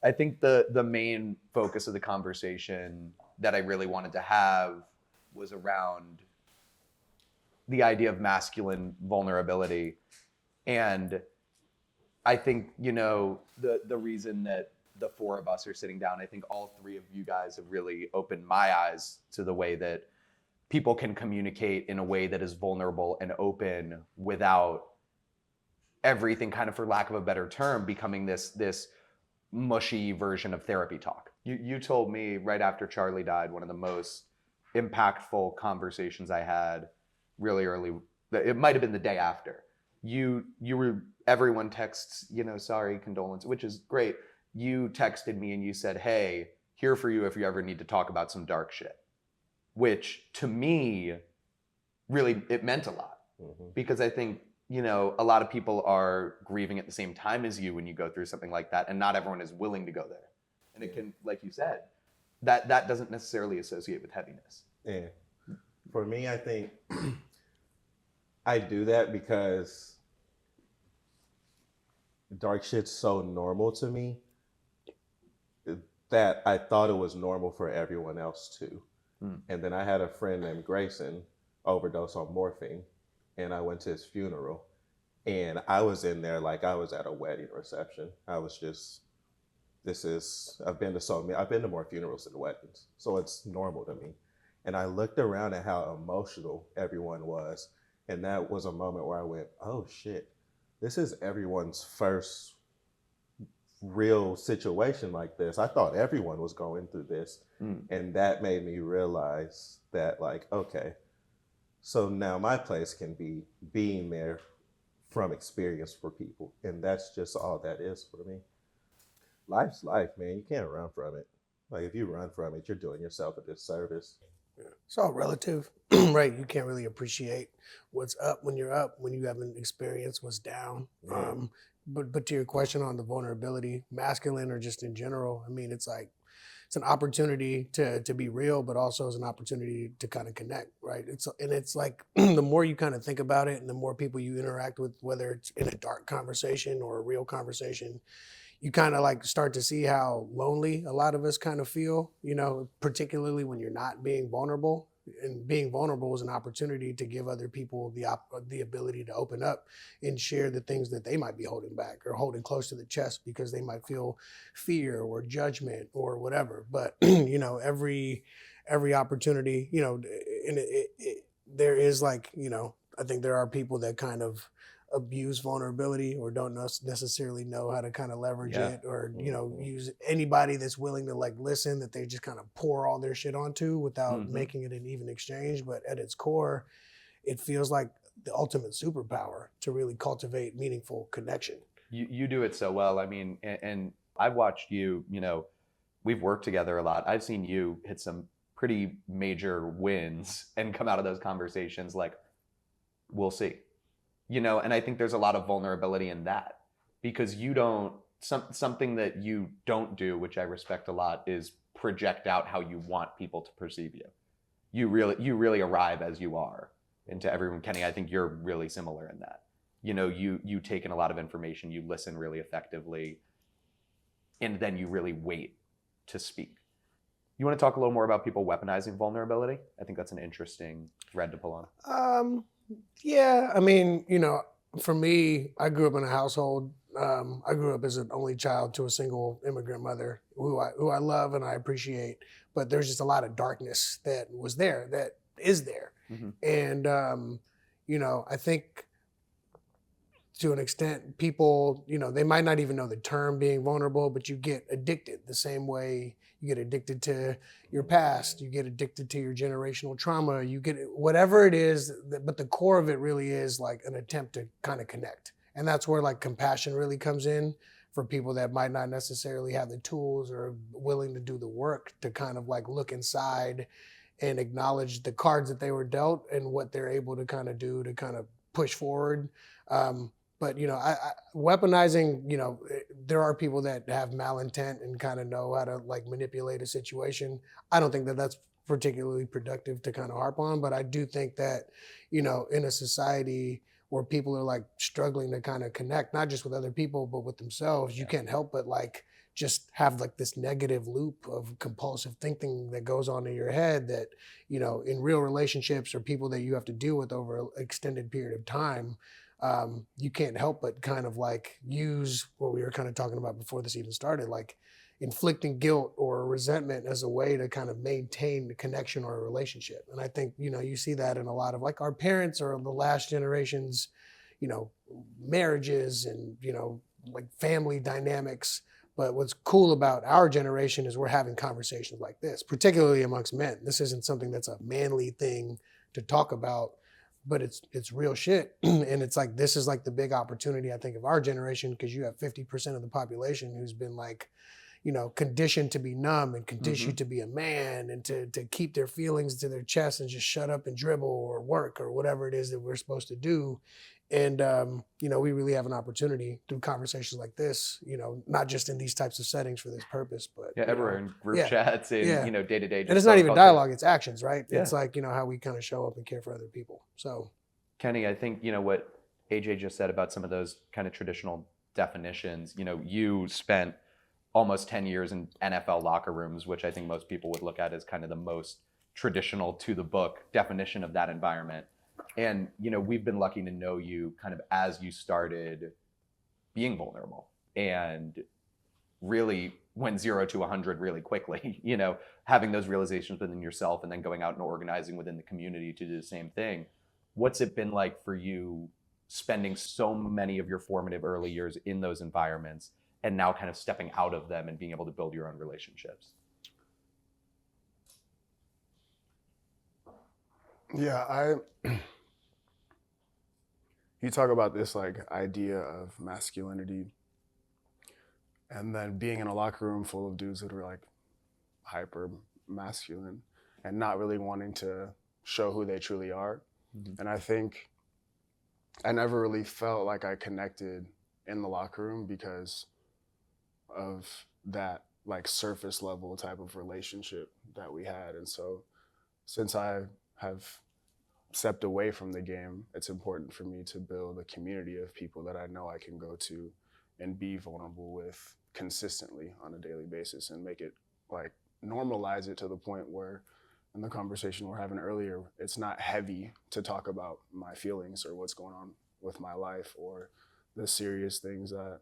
I think the main focus of the conversation that I really wanted to have was around the idea of masculine vulnerability. And I think, the reason that the four of us are sitting down, I think all three of you guys have really opened my eyes to the way that people can communicate in a way that is vulnerable and open without everything, kind of, for lack of a better term, becoming this mushy version of therapy talk. You told me right after Charlie died, one of the most impactful conversations I had really early, it might have been the day after. You were, everyone texts, sorry, condolence, which is great. You texted me and you said, hey, here for you if you ever need to talk about some dark shit. Which to me, really, it meant a lot. Because I think, a lot of people are grieving at the same time as you when you go through something like that, and not everyone is willing to go there. And it can, like you said, that doesn't necessarily associate with heaviness. Yeah. For me, I think I do that because dark shit's so normal to me that I thought it was normal for everyone else too. And then I had a friend named Grayson overdose on morphine, and I went to his funeral, and I was in there like I was at a wedding reception. I was just, I've been to more funerals than weddings, so it's normal to me. And I looked around at how emotional everyone was, and that was a moment where I went, oh shit, this is everyone's first real situation like this. I thought everyone was going through this. And that made me realize that, like, okay, so now my place can be being there from experience for people. And that's just all that is for me. Life's life, man. You can't run from it. Like, if you run from it, you're doing yourself a disservice. It's all relative, right? You can't really appreciate what's up when you're up, when you haven't experienced what's down. Yeah. But to your question on the vulnerability, masculine or just in general, I mean, it's like, it's an opportunity to be real, but also as an opportunity to kind of connect, right? It's like the more you kind of think about it and the more people you interact with, whether it's in a dark conversation or a real conversation, you kind of like start to see how lonely a lot of us kind of feel, particularly when you're not being vulnerable. And being vulnerable is an opportunity to give other people the ability to open up and share the things that they might be holding back or holding close to the chest because they might feel fear or judgment or whatever. But every opportunity, there is like, I think there are people that kind of abuse vulnerability or don't necessarily know how to kind of leverage it, or use anybody that's willing to like listen, that they just kind of pour all their shit onto without making it an even exchange. But at its core, it feels like the ultimate superpower to really cultivate meaningful connection. You do it so well. I mean, and I've watched you, we've worked together a lot. I've seen you hit some pretty major wins and come out of those conversations like, we'll see. And I think there's a lot of vulnerability in that, because you don't, something that you don't do, which I respect a lot, is project out how you want people to perceive you. You really arrive as you are into everyone. Kenny, I think you're really similar in that. You take in a lot of information, you listen really effectively, and then you really wait to speak. You want to talk a little more about people weaponizing vulnerability? I think that's an interesting thread to pull on. Yeah, I mean, for me, I grew up in a household. I grew up as an only child to a single immigrant mother who I love and I appreciate. But there's just a lot of darkness that was there, that is there. And, I think to an extent, people, they might not even know the term being vulnerable, but you get addicted the same way you get addicted to your past, you get addicted to your generational trauma, you get whatever it is, but the core of it really is like an attempt to kind of connect. And that's where like compassion really comes in for people that might not necessarily have the tools or willing to do the work to kind of like look inside and acknowledge the cards that they were dealt and what they're able to kind of do to kind of push forward. But, weaponizing, there are people that have malintent and kind of know how to like manipulate a situation. I don't think that that's particularly productive to kind of harp on, but I do think that, in a society where people are like struggling to kind of connect, not just with other people, but with themselves, you can't help but like just have like this negative loop of compulsive thinking that goes on in your head that, you know, in real relationships or people that you have to deal with over an extended period of time, you can't help but kind of like use what we were kind of talking about before this even started, like inflicting guilt or resentment as a way to kind of maintain the connection or a relationship. And I think, you know, you see that in a lot of like our parents or the last generation's, you know, marriages and, you know, like family dynamics. But what's cool about our generation is we're having conversations like this, particularly amongst men. This isn't something that's a manly thing to talk about, but it's real shit. And it's like, this is like the big opportunity, I think, of our generation, because you have 50% of the population who's been like, you know, conditioned to be numb and conditioned to be a man and to keep their feelings to their chest and just shut up and dribble or work or whatever it is that we're supposed to do. And, you know, we really have an opportunity through conversations like this, you know, not just in these types of settings for this purpose, but everywhere in group chats and, you know, day to day. And it's not even dialogue, it's actions, right? It's like, you know, how we kind of show up and care for other people. So, Kenny, I think, you know, what AJ just said about some of those kind of traditional definitions, you know, you spent almost 10 years in NFL locker rooms, which I think most people would look at as kind of the most traditional to the book definition of that environment. And, you know, we've been lucky to know you kind of as you started being vulnerable and really went 0 to 100 really quickly, you know, having those realizations within yourself and then going out and organizing within the community to do the same thing. What's it been like for you spending so many of your formative early years in those environments and now kind of stepping out of them and being able to build your own relationships? Yeah, you talk about this like idea of masculinity and then being in a locker room full of dudes that are like hyper masculine and not really wanting to show who they truly are. Mm-hmm. And I think I never really felt like I connected in the locker room because of that like surface level type of relationship that we had. And so since I have stepped away from the game, it's important for me to build a community of people that I know I can go to and be vulnerable with consistently on a daily basis and make it like normalize it to the point where in the conversation we're having earlier, it's not heavy to talk about my feelings or what's going on with my life or the serious things that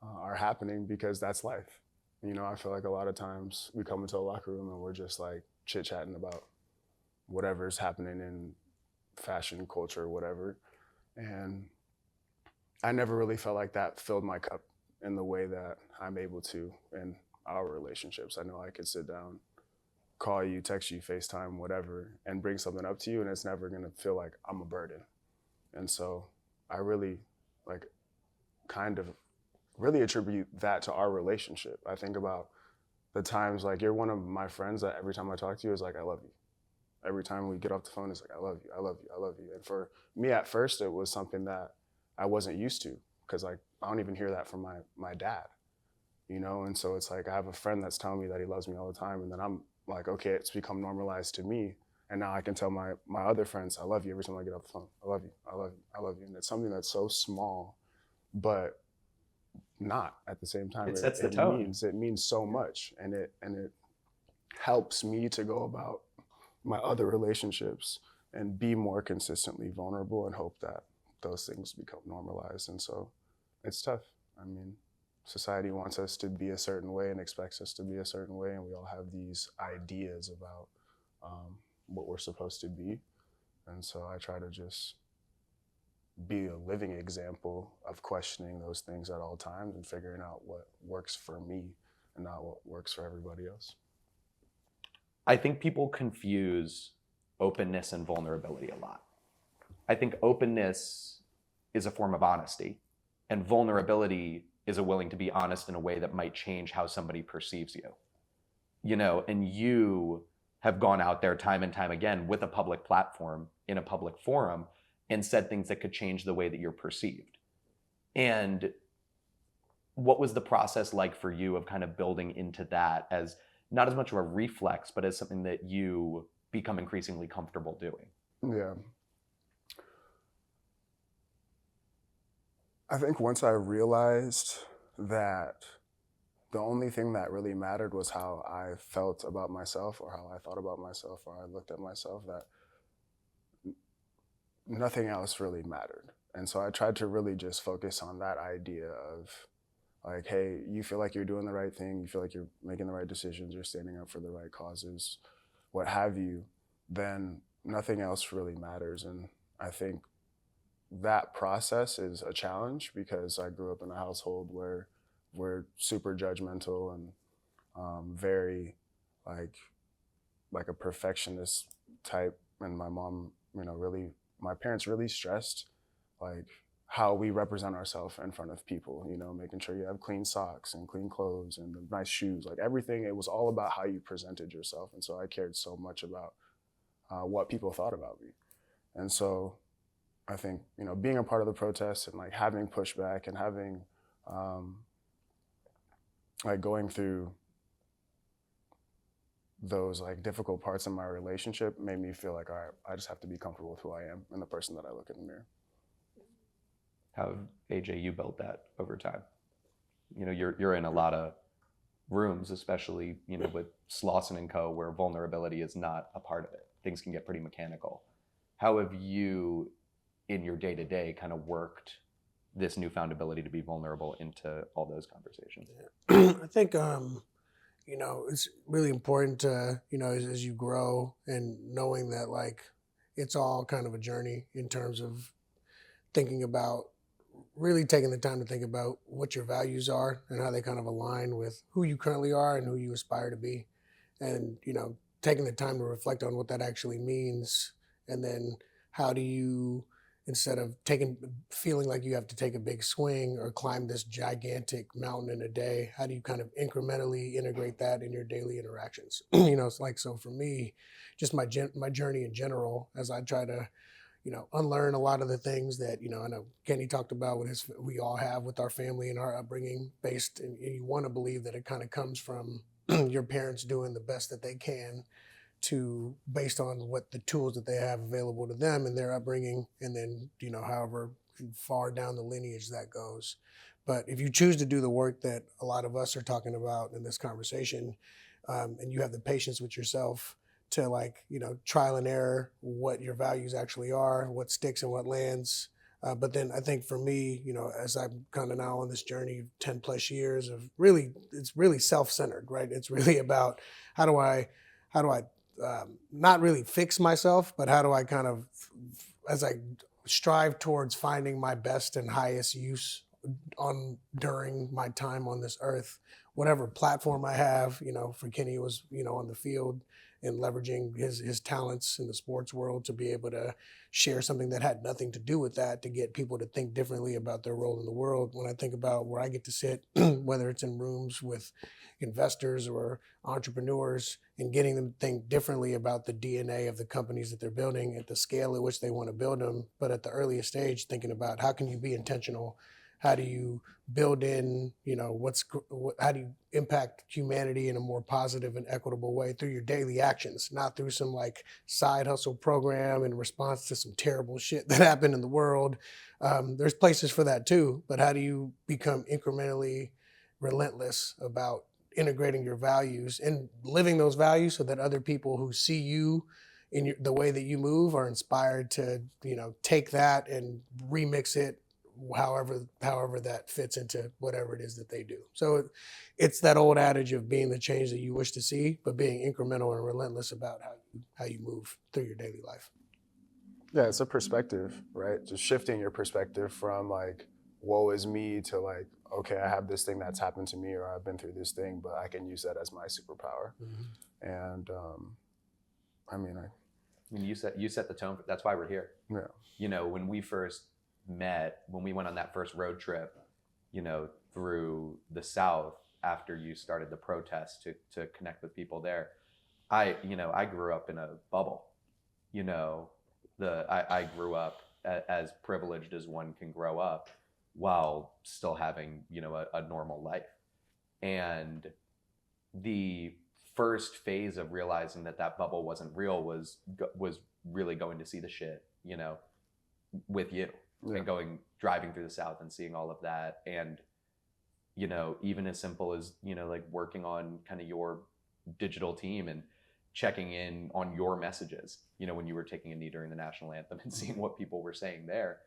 are happening, because that's life. You know, I feel like a lot of times we come into a locker room and we're just like chit-chatting about whatever's happening in fashion culture or whatever. And I never really felt like that filled my cup in the way that I'm able to in our relationships. I know I could sit down, call you, text you, FaceTime, whatever, and bring something up to you, and it's never gonna feel like I'm a burden. And so I really like kind of really attribute that to our relationship. I think about the times like you're one of my friends that every time I talk to you is like, I love you. Every time we get off the phone, it's like, I love you, I love you, I love you. And for me at first, it was something that I wasn't used to because like I don't even hear that from my dad, you know? And so it's like I have a friend that's telling me that he loves me all the time, and then I'm like, okay, it's become normalized to me. And now I can tell my other friends, I love you every time I get off the phone. I love you, I love you, I love you. And it's something that's so small, but not at the same time. It sets the tone. It means so much, and it helps me to go about my other relationships and be more consistently vulnerable and hope that those things become normalized. And so it's tough. I mean, society wants us to be a certain way and expects us to be a certain way, and we all have these ideas about what we're supposed to be. And so I try to just be a living example of questioning those things at all times and figuring out what works for me and not what works for everybody else. I think people confuse openness and vulnerability a lot. I think openness is a form of honesty, and vulnerability is a willing to be honest in a way that might change how somebody perceives you. You know, and you have gone out there time and time again with a public platform in a public forum and said things that could change the way that you're perceived. And what was the process like for you of kind of building into that as not as much of a reflex, but as something that you become increasingly comfortable doing? Yeah. I think once I realized that the only thing that really mattered was how I felt about myself, or how I thought about myself, or I looked at myself, that nothing else really mattered. And so I tried to really just focus on that idea of like, hey, you feel like you're doing the right thing, you feel like you're making the right decisions, you're standing up for the right causes, what have you, then nothing else really matters. And I think that process is a challenge because I grew up in a household where we're super judgmental and very like a perfectionist type. And my mom, my parents really stressed like how we represent ourselves in front of people, making sure you have clean socks and clean clothes and nice shoes, like everything. It was all about how you presented yourself. And so I cared so much about what people thought about me. And so I think, being a part of the protests and like having pushback and having like going through those like difficult parts in my relationship made me feel like, all right, I just have to be comfortable with who I am and the person that I look in the mirror. How have AJ, you built that over time? You're in a lot of rooms, especially with Slauson and Co, where vulnerability is not a part of it. Things can get pretty mechanical. How have you, in your day-to-day, kind of worked this newfound ability to be vulnerable into all those conversations? I think it's really important to, as you grow and knowing that like it's all kind of a journey in terms of thinking about, really taking the time to think about what your values are and how they kind of align with who you currently are and who you aspire to be. And, taking the time to reflect on what that actually means. And then how do you, instead of feeling like you have to take a big swing or climb this gigantic mountain in a day, how do you kind of incrementally integrate that in your daily interactions? It's like, so for me, just my journey in general, as I try to, unlearn a lot of the things that, I know Kenny talked about we all have with our family and our upbringing and you want to believe that it kind of comes from your parents doing the best that they can based on what the tools that they have available to them in their upbringing, and then, however far down the lineage that goes. But if you choose to do the work that a lot of us are talking about in this conversation, and you have the patience with yourself to trial and error what your values actually are, what sticks and what lands. But then I think for me, as I'm kind of now on this journey, 10 plus years of it's really self-centered, right? It's really about how do I not really fix myself, but how do I kind of, as I strive towards finding my best and highest use during my time on this earth, whatever platform I have, for Kenny it was, on the field and leveraging his talents in the sports world to be able to share something that had nothing to do with that, to get people to think differently about their role in the world. When I think about where I get to sit, whether it's in rooms with investors or entrepreneurs, and getting them to think differently about the DNA of the companies that they're building at the scale at which they want to build them, but at the earliest stage, thinking about how can you be intentional? How do you build in, how do you impact humanity in a more positive and equitable way through your daily actions, not through some like side hustle program in response to some terrible shit that happened in the world. There's places for that too, but how do you become incrementally relentless about integrating your values and living those values so that other people who see you in the way that you move are inspired to, take that and remix it however that fits into whatever it is that they do. So it's that old adage of being the change that you wish to see, but being incremental and relentless about how you move through your daily life. Yeah, it's a perspective, right? Just shifting your perspective from like, woe is me, to like, okay, I have this thing that's happened to me, or I've been through this thing, but I can use that as my superpower. Mm-hmm. And you set the tone. That's why we're here. Yeah. When we first met, when we went on that first road trip, through the South after you started the protest to connect with people there, I grew up in a bubble. I grew up as privileged as one can grow up while still having, a normal life. And the first phase of realizing that bubble wasn't real was really going to see the shit, with you. Yeah. And driving through the South and seeing all of that. And even as simple as, like working on kind of your digital team and checking in on your messages, when you were taking a knee during the national anthem and seeing what people were saying there.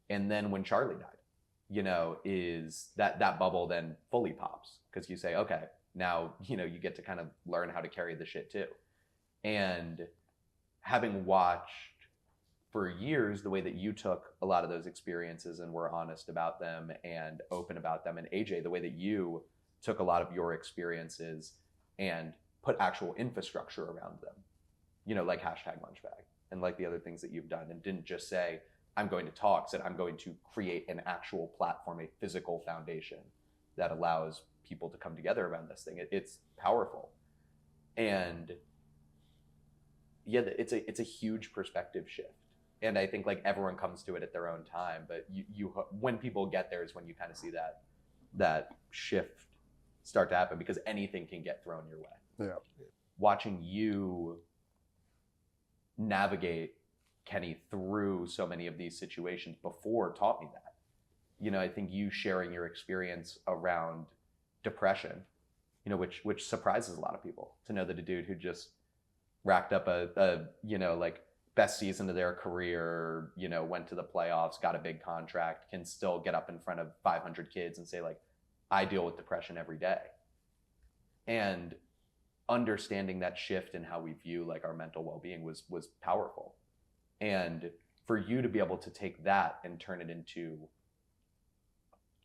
And then when Charlie died, is that bubble then fully pops, because you say, okay, now, you get to kind of learn how to carry the shit too. And having watched for years the way that you took a lot of those experiences and were honest about them and open about them, and AJ, the way that you took a lot of your experiences and put actual infrastructure around them, like #lunchbag and like the other things that you've done, and didn't just say, I'm going to talk, said, I'm going to create an actual platform, a physical foundation that allows people to come together around this thing. It's powerful. And yeah, it's a huge perspective shift. And I think like everyone comes to it at their own time, but you when people get there is when you kind of see that shift start to happen, because anything can get thrown your way. Yeah. Watching you navigate, Kenny, through so many of these situations before taught me that. I think you sharing your experience around depression, which surprises a lot of people, to know that a dude who just racked up a like best season of their career, went to the playoffs, got a big contract, can still get up in front of 500 kids and say, like, I deal with depression every day. And understanding that shift in how we view like our mental well-being was powerful. And for you to be able to take that and turn it into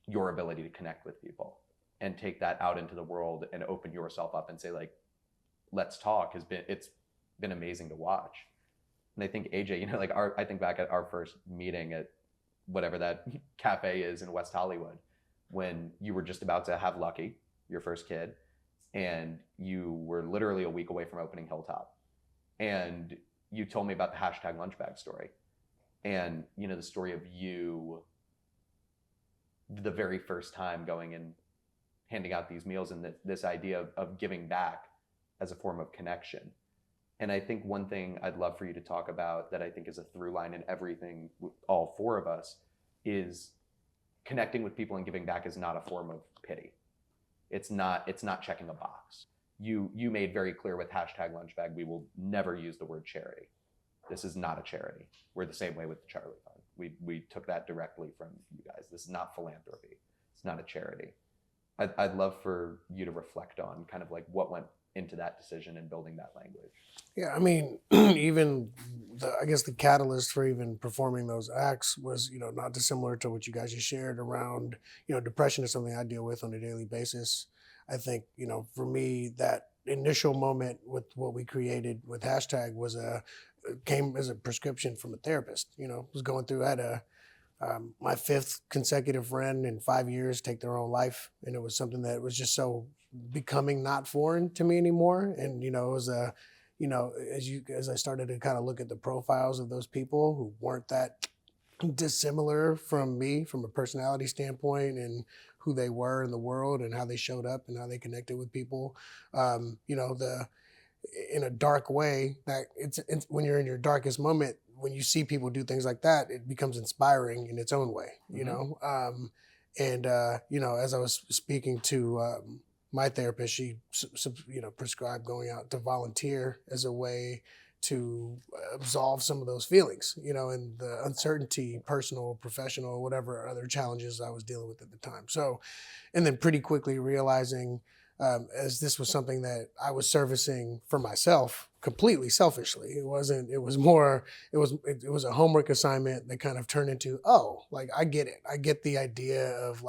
your ability to connect with people and take that out into the world and open yourself up and say, like, let's talk, it's been amazing to watch. And I think AJ, like I think back at our first meeting at whatever that cafe is in West Hollywood, when you were just about to have Lucky, your first kid, and you were literally a week away from opening Hilltop. And you told me about the #lunchbag story, and the story of you the very first time going and handing out these meals, and this idea of giving back as a form of connection. And I think one thing I'd love for you to talk about that I think is a through line in everything, all four of us, is connecting with people and giving back is not a form of pity. It's not checking a box. You made very clear with #lunchbag, we will never use the word charity. This is not a charity. We're the same way with the Charlie Fund. We took that directly from you guys. This is not philanthropy. It's not a charity. I'd love for you to reflect on kind of like what went into that decision and building that language. Yeah, I mean, even I guess the catalyst for even performing those acts was, not dissimilar to what you guys just shared around, depression is something I deal with on a daily basis. I think, for me, that initial moment with what we created with # came as a prescription from a therapist. Was going through, I had my 5th consecutive friend in 5 years take their own life. And it was something that was just so becoming not foreign to me anymore. And, it was as I started to kind of look at the profiles of those people who weren't that dissimilar from me from a personality standpoint and who they were in the world and how they showed up and how they connected with people, in a dark way, that it's when you're in your darkest moment, when you see people do things like that, it becomes inspiring in its own way, as I was speaking to my therapist, she prescribed going out to volunteer as a way to absolve some of those feelings, and the uncertainty, personal, professional, whatever other challenges I was dealing with at the time. So, and then pretty quickly realizing, as this was something that I was servicing for myself completely selfishly. It was a homework assignment that kind of turned into, I get it. I get the idea of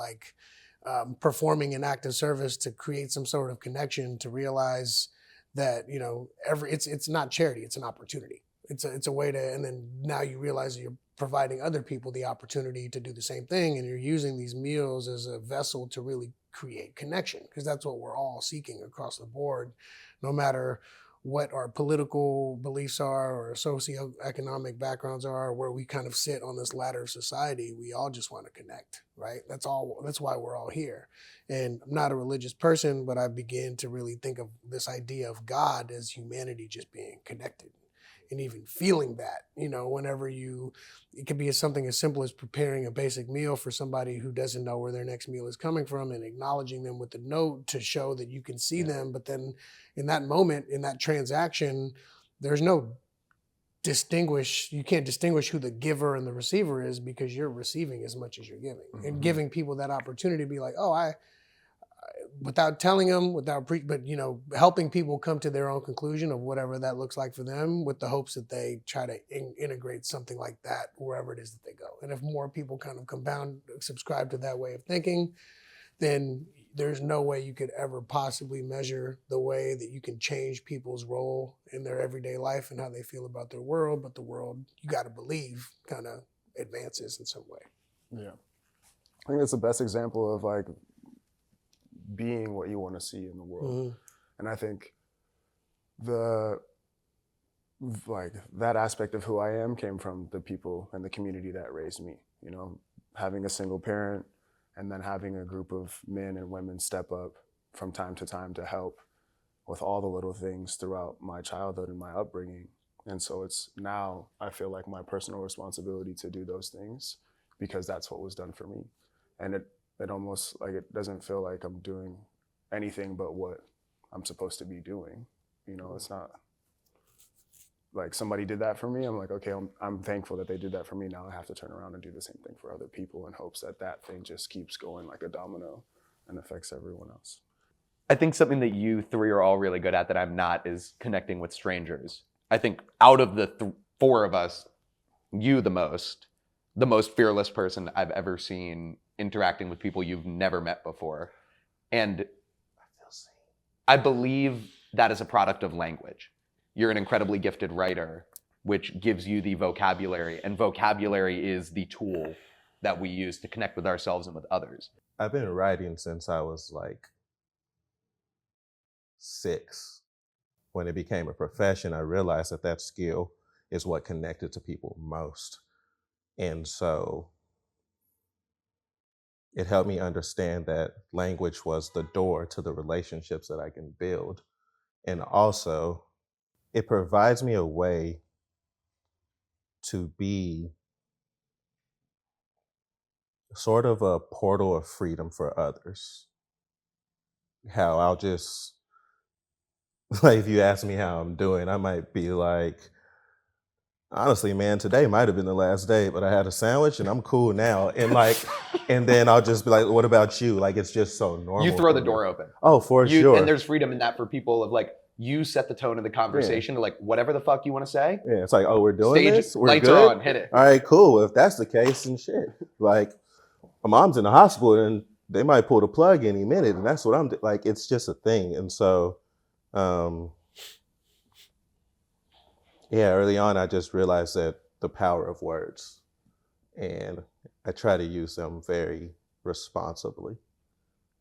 performing an act of service to create some sort of connection, to realize that, it's not charity, it's an opportunity. It's a way to, and then now you realize that you're providing other people the opportunity to do the same thing, and you're using these meals as a vessel to really create connection, because that's what we're all seeking across the board, no matter what our political beliefs are or socioeconomic backgrounds are, or where we kind of sit on this ladder of society. We all just want to connect, right? That's why we're all here. And I'm not a religious person, but I began to really think of this idea of God as humanity just being connected. and even feeling that, whenever it could be something as simple as preparing a basic meal for somebody who doesn't know where their next meal is coming from and acknowledging them with a note to show that you can see them. But then in that moment, in that transaction, there's no you can't distinguish who the giver and the receiver is, because you're receiving as much as you're giving, and giving people that opportunity to be like, oh, without telling them, but helping people come to their own conclusion of whatever that looks like for them, with the hopes that they try to integrate something like that wherever it is that they go. And if more people kind of subscribe to that way of thinking, then there's no way you could ever possibly measure the way that you can change people's role in their everyday life and how they feel about their world. But the world, you got to believe, kind of advances in some way. Yeah. I think that's the best example of like being what you want to see in the world. Mm-hmm. And I think that aspect of who I am came from the people and the community that raised me, having a single parent, and then having a group of men and women step up from time to time to help with all the little things throughout my childhood and my upbringing. And so it's now, I feel like my personal responsibility to do those things, because that's what was done for me. And it almost like, it doesn't feel like I'm doing anything but what I'm supposed to be doing. It's not like somebody did that for me. I'm like, okay, I'm thankful that they did that for me. Now I have to turn around and do the same thing for other people, in hopes that thing just keeps going like a domino and affects everyone else. I think something that you three are all really good at that I'm not is connecting with strangers. I think out of the four of us, you the most fearless person I've ever seen interacting with people you've never met before. And I believe that is a product of language. You're an incredibly gifted writer, which gives you the vocabulary, and vocabulary is the tool that we use to connect with ourselves and with others. I've been writing since I was like 6. When it became a profession, I realized that skill is what connected to people most. And so it helped me understand that language was the door to the relationships that I can build. And also, it provides me a way to be sort of a portal of freedom for others. How I'll just, like, if you ask me how I'm doing, I might be like, honestly, man, today might have been the last day, but I had a sandwich and I'm cool now. And and then I'll just be like, what about you? Like, it's just so normal. You throw the door open. Oh, for sure. And there's freedom in that for people of like, you set the tone of the conversation to like, whatever the fuck you want to say. Yeah, it's like, oh, we're doing this? We're lights good? are on, hit it. All right, cool. If that's the case, and shit. Like, my mom's in the hospital and they might pull the plug any minute, and that's what I'm like, it's just a thing. And so, early on, I just realized that the power of words, and I try to use them very responsibly.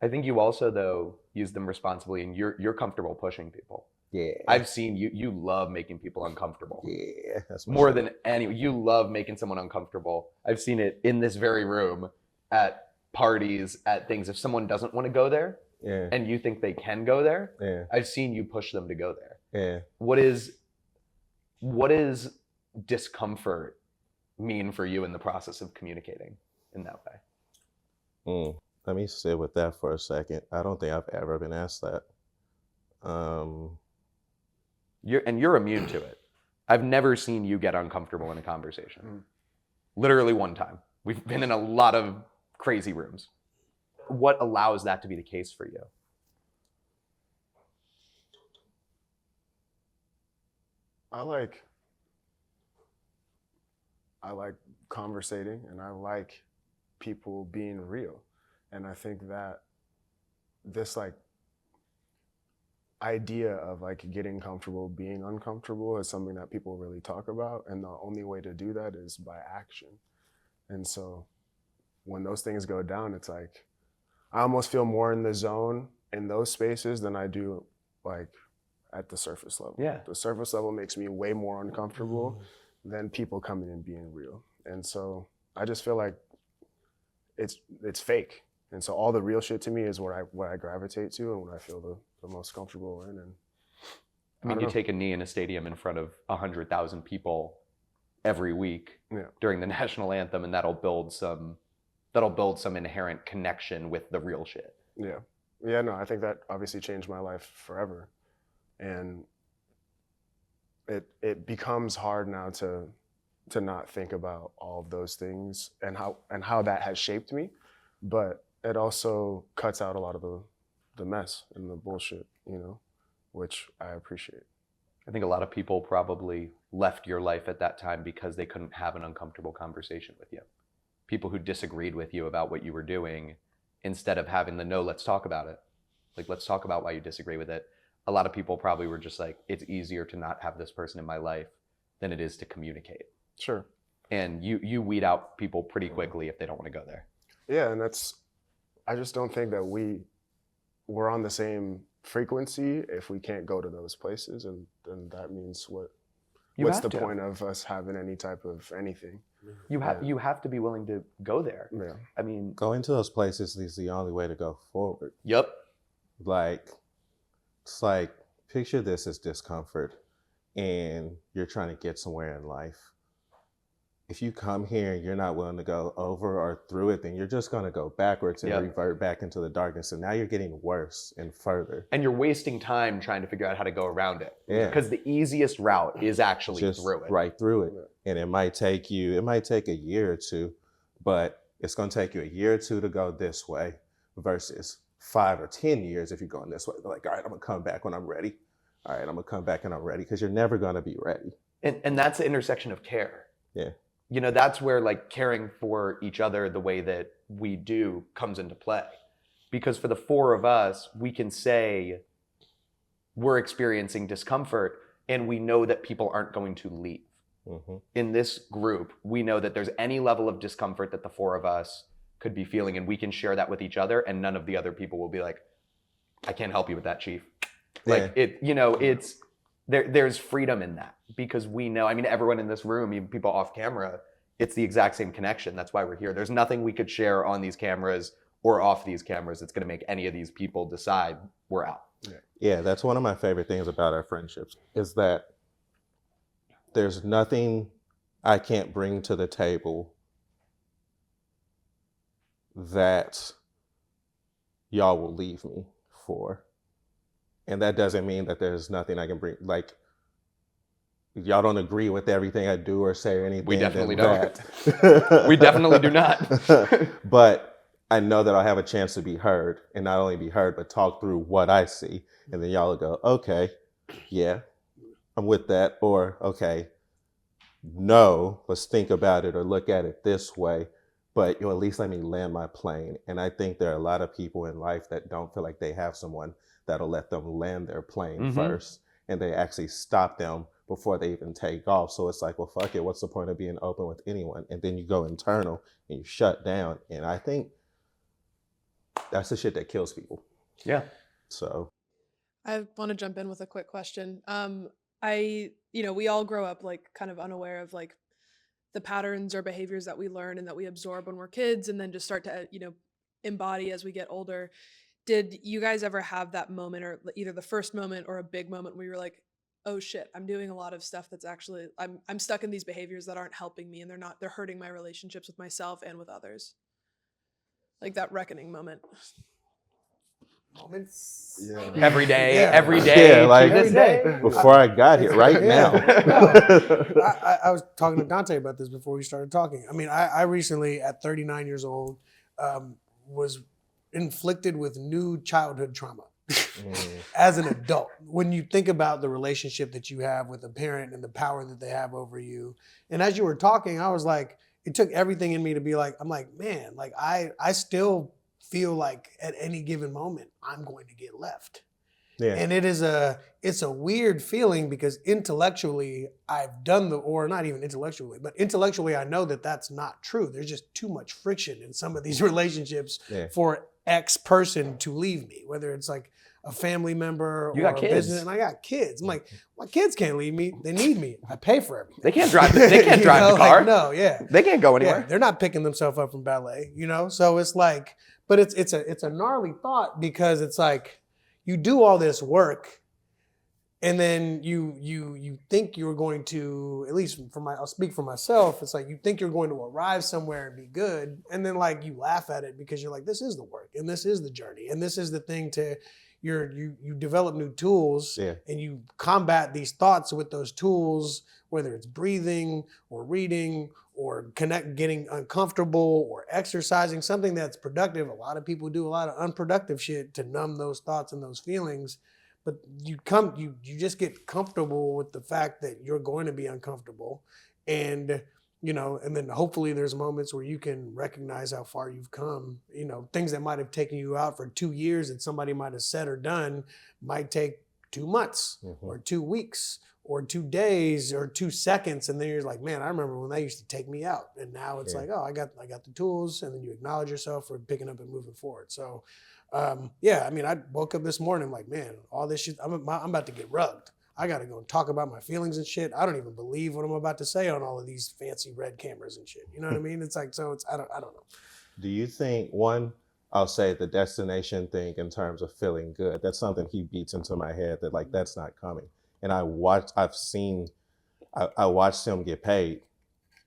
I think you also, though, use them responsibly, and you're comfortable pushing people. Yeah. I've seen you love making people uncomfortable. Yeah. That's more than anyone. You love making someone uncomfortable. I've seen it in this very room, at parties, at things. If someone doesn't want to go there, and you think they can go there, I've seen you push them to go there. Yeah. What is discomfort mean for you in the process of communicating in that way? Let me sit with that for a second. I don't think I've ever been asked that. You're immune to it. I've never seen you get uncomfortable in a conversation. Literally one time. We've been in a lot of crazy rooms. What allows that to be the case for you? I like conversating, and I like people being real. And I think that this like idea of like getting comfortable being uncomfortable is something that people really talk about, and the only way to do that is by action. And so when those things go down, it's like I almost feel more in the zone in those spaces than I do like at the surface level. Yeah. The surface level makes me way more uncomfortable than people coming and being real. And so I just feel like it's fake. And so all the real shit to me is what I gravitate to and what I feel the most comfortable in. And I mean, you take a knee in a stadium in front of 100,000 people every week during the national anthem, and that'll build some inherent connection with the real shit. Yeah, no, I think that obviously changed my life forever. And it becomes hard now to not think about all of those things and how that has shaped me. But it also cuts out a lot of the mess and the bullshit, which I appreciate. I think a lot of people probably left your life at that time because they couldn't have an uncomfortable conversation with you. People who disagreed with you about what you were doing, instead of having the no, let's talk about it. Like, let's talk about why you disagree with it. A lot of people probably were just like, it's easier to not have this person in my life than it is to communicate. Sure. And you weed out people pretty quickly if they don't want to go there. Yeah, and I just don't think that we're on the same frequency if we can't go to those places, and then that means what's the point of us having any type of anything? You have to be willing to go there. Yeah. I mean, going to those places is the only way to go forward. Yep. Like, it's like, picture this as discomfort and you're trying to get somewhere in life. If you come here and you're not willing to go over or through it, then you're just going to go backwards and revert back into the darkness. And now you're getting worse and further. And you're wasting time trying to figure out how to go around it. Yeah. Because the easiest route is actually just through it. Right through it. And it might take a year or two, but it's going to take you a year or two to go this way versus 5 or 10 years if you're going this way. Like, all right, I'm going to come back when I'm ready. All right, I'm going to come back and I'm ready, because you're never going to be ready. And that's the intersection of care. Yeah. That's where like caring for each other the way that we do comes into play. Because for the four of us, we can say we're experiencing discomfort and we know that people aren't going to leave. Mm-hmm. In this group, we know that there's any level of discomfort that the four of us could be feeling, and we can share that with each other, and none of the other people will be like, I can't help you with that, Chief. Like it's there's freedom in that, because we know, I mean, everyone in this room, even people off camera, it's the exact same connection. That's why we're here. There's nothing we could share on these cameras or off these cameras that's going to make any of these people decide we're out. Yeah, that's one of my favorite things about our friendships, is that there's nothing I can't bring to the table that y'all will leave me for. And that doesn't mean that there's nothing I can bring. Like, y'all don't agree with everything I do or say or anything. We definitely don't. We definitely do not. But I know that I'll have a chance to be heard, and not only be heard, but talk through what I see. And then y'all will go, okay, yeah, I'm with that. Or, okay, no, let's think about it or look at it this way. But you'll at least let me land my plane. And I think there are a lot of people in life that don't feel like they have someone that'll let them land their plane first. And they actually stop them before they even take off. So it's like, well, fuck it. What's the point of being open with anyone? And then you go internal and you shut down. And I think that's the shit that kills people. Yeah. So I want to jump in with a quick question. We all grow up like kind of unaware of like the patterns or behaviors that we learn and that we absorb when we're kids, and then just start to, embody as we get older. Did you guys ever have that moment, or either the first moment or a big moment where you're like, oh shit, I'm doing a lot of stuff that's actually, I'm stuck in these behaviors that aren't helping me, and they're hurting my relationships with myself and with others? Like that reckoning moment. Moments. Yeah. Every day, Yeah. every day, Yeah, like to this day. before I got here, right now. I was talking to Dante about this before we started talking. I mean, I recently, at 39 years old, was inflicted with new childhood trauma as an adult. When you think about the relationship that you have with a parent and the power that they have over you. And as you were talking, I was like, it took everything in me to be like, I'm like, man, like I still feel like at any given moment, I'm going to get left. Yeah. And it's a weird feeling, because intellectually I've done or not even intellectually, but intellectually I know that that's not true. There's just too much friction in some of these relationships for X person to leave me, whether it's like a family member You or got a kids. business. And I got kids. I'm like, my kids can't leave me. They need me. I pay for everything. They can't drive. They can't drive the car. Like, no, yeah. They can't go anywhere. Yeah, they're not picking themselves up from ballet, So it's like, but it's a gnarly thought, because it's like you do all this work And then you think you're going to, at least I'll speak for myself, it's like you think you're going to arrive somewhere and be good, and then like you laugh at it because you're like, this is the work and this is the journey and this is the thing to you develop new tools and you combat these thoughts with those tools, whether it's breathing or reading or getting uncomfortable or exercising, something that's productive. A lot of people do a lot of unproductive shit to numb those thoughts and those feelings. But you just get comfortable with the fact that you're going to be uncomfortable, and and then hopefully there's moments where you can recognize how far you've come. Things that might have taken you out for 2 years that somebody might have said or done might take 2 months or 2 weeks or 2 days or 2 seconds, and then you're like, man, I remember when that used to take me out, and now it's like, oh, I got the tools, and then you acknowledge yourself for picking up and moving forward. So. I woke up this morning like, man, all this shit, I'm about to get rugged. I got to go and talk about my feelings and shit. I don't even believe what I'm about to say on all of these fancy red cameras and shit. You know what I mean? It's like, so I don't know. Do you think, one, I'll say the destination thing in terms of feeling good, that's something he beats into my head that like, that's not coming. And I watched him get paid,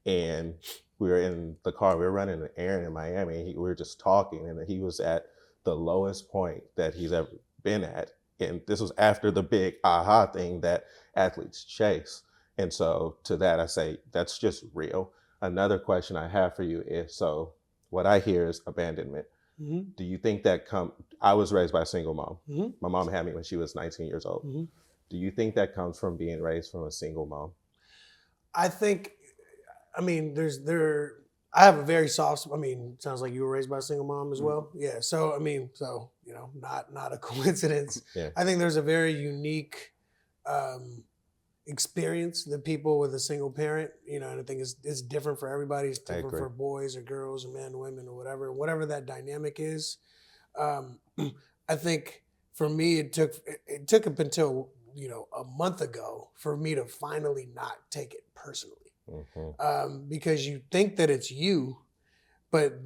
and we were in the car, we were running an errand in Miami, and we were just talking, and he was at the lowest point that he's ever been at. And this was after the big aha thing that athletes chase. And so to that, I say, that's just real. Another question I have for you is, so what I hear is abandonment. Mm-hmm. Do you think that I was raised by a single mom. Mm-hmm. My mom had me when she was 19 years old. Mm-hmm. Do you think that comes from being raised from a single mom? I think, I have a very soft, sounds like you were raised by a single mom as well. Yeah. So, not a coincidence. Yeah. I think there's a very unique experience that people with a single parent, and I think it's different for everybody. It's different for boys or girls or men, women or whatever that dynamic is. I think for me, it took up until, a month ago for me to finally not take it personally. Mm-hmm. Because you think that it's you, but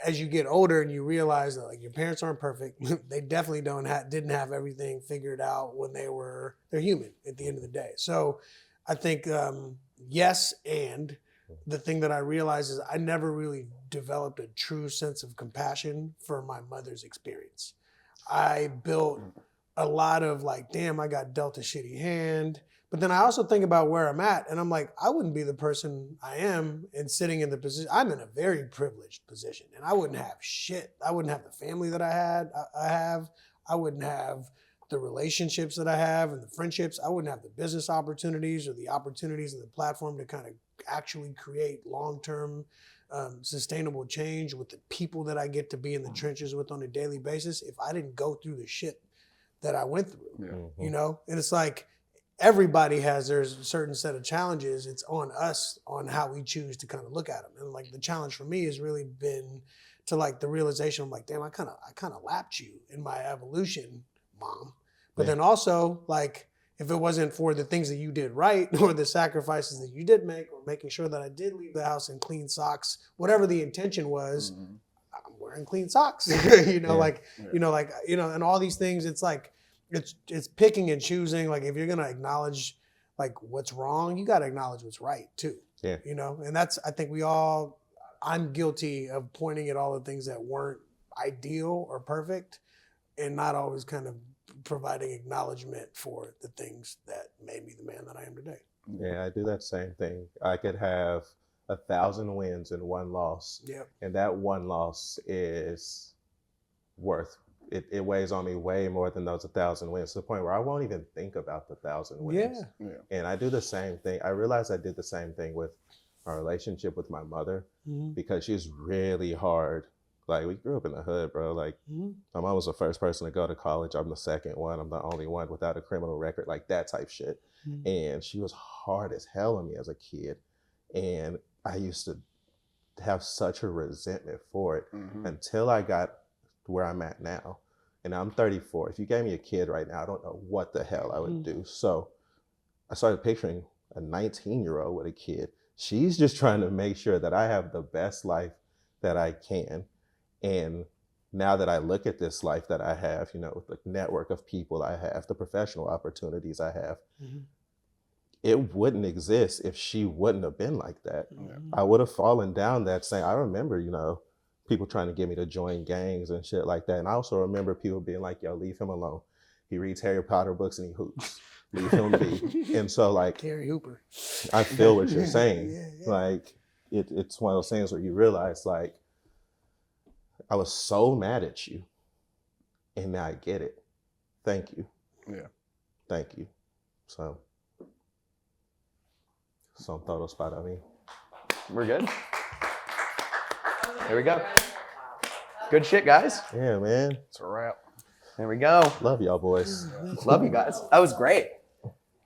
as you get older and you realize that like your parents aren't perfect, they definitely didn't have everything figured out when they're human at the end of the day. So I think yes, and the thing that I realized is I never really developed a true sense of compassion for my mother's experience. I built a lot of like, damn, I got dealt a shitty hand. But then I also think about where I'm at, and I'm like, I wouldn't be the person I am and sitting in the position. I'm in a very privileged position, and I wouldn't have shit. I wouldn't have the family that I have. I wouldn't have the relationships that I have and the friendships. I wouldn't have the business opportunities or the opportunities and the platform to kind of actually create long-term sustainable change with the people that I get to be in the trenches with on a daily basis if I didn't go through the shit that I went through, And it's like, everybody has their certain set of challenges. It's on us on how we choose to kind of look at them. And like the challenge for me has really been to like the realization of like, damn, I kind of lapped you in my evolution, Mom. But then also like, if it wasn't for the things that you did right or the sacrifices that you did make or making sure that I did leave the house in clean socks, whatever the intention was, I'm wearing clean socks, and all these things, it's like, it's picking and choosing. Like if you're gonna acknowledge like what's wrong, you gotta acknowledge what's right too. Yeah. And that's, I think I'm guilty of pointing at all the things that weren't ideal or perfect and not always kind of providing acknowledgement for the things that made me the man that I am today. Yeah, I do that same thing. I could have 1,000 wins and 1 loss. Yep. And that 1 loss is worth it weighs on me way more than those 1,000 wins, to the point where I won't even think about the 1,000 wins. Yeah. And I do the same thing. I realized I did the same thing with my relationship with my mother, because she's really hard. Like, we grew up in the hood, bro. Like, my mom was the first person to go to college. I'm the second one. I'm the only one without a criminal record, like that type shit. And she was hard as hell on me as a kid. And I used to have such a resentment for it until I got where I'm at now. And I'm 34. If you gave me a kid right now, I don't know what the hell I would do. So I started picturing a 19-year-old with a kid. She's just trying to make sure that I have the best life that I can. And now that I look at this life that I have, you know, the network of people I have, the professional opportunities I have, it wouldn't exist if she wouldn't have been like that. I would have fallen down that same. I remember, you know, people trying to get me to join gangs and shit like that. And I also remember people being like, yo, leave him alone. He reads Harry Potter books and he hoops. Leave him be. And so, like, Harry Hooper. I feel what you're saying. Yeah. Like, it's one of those things where you realize, like, I was so mad at you, and now I get it. Thank you. Yeah. Thank you. So, son todos para mí. We're good. There we go. Good shit, guys. Yeah, man. It's a wrap. There we go. Love y'all boys. Love you guys. That was great.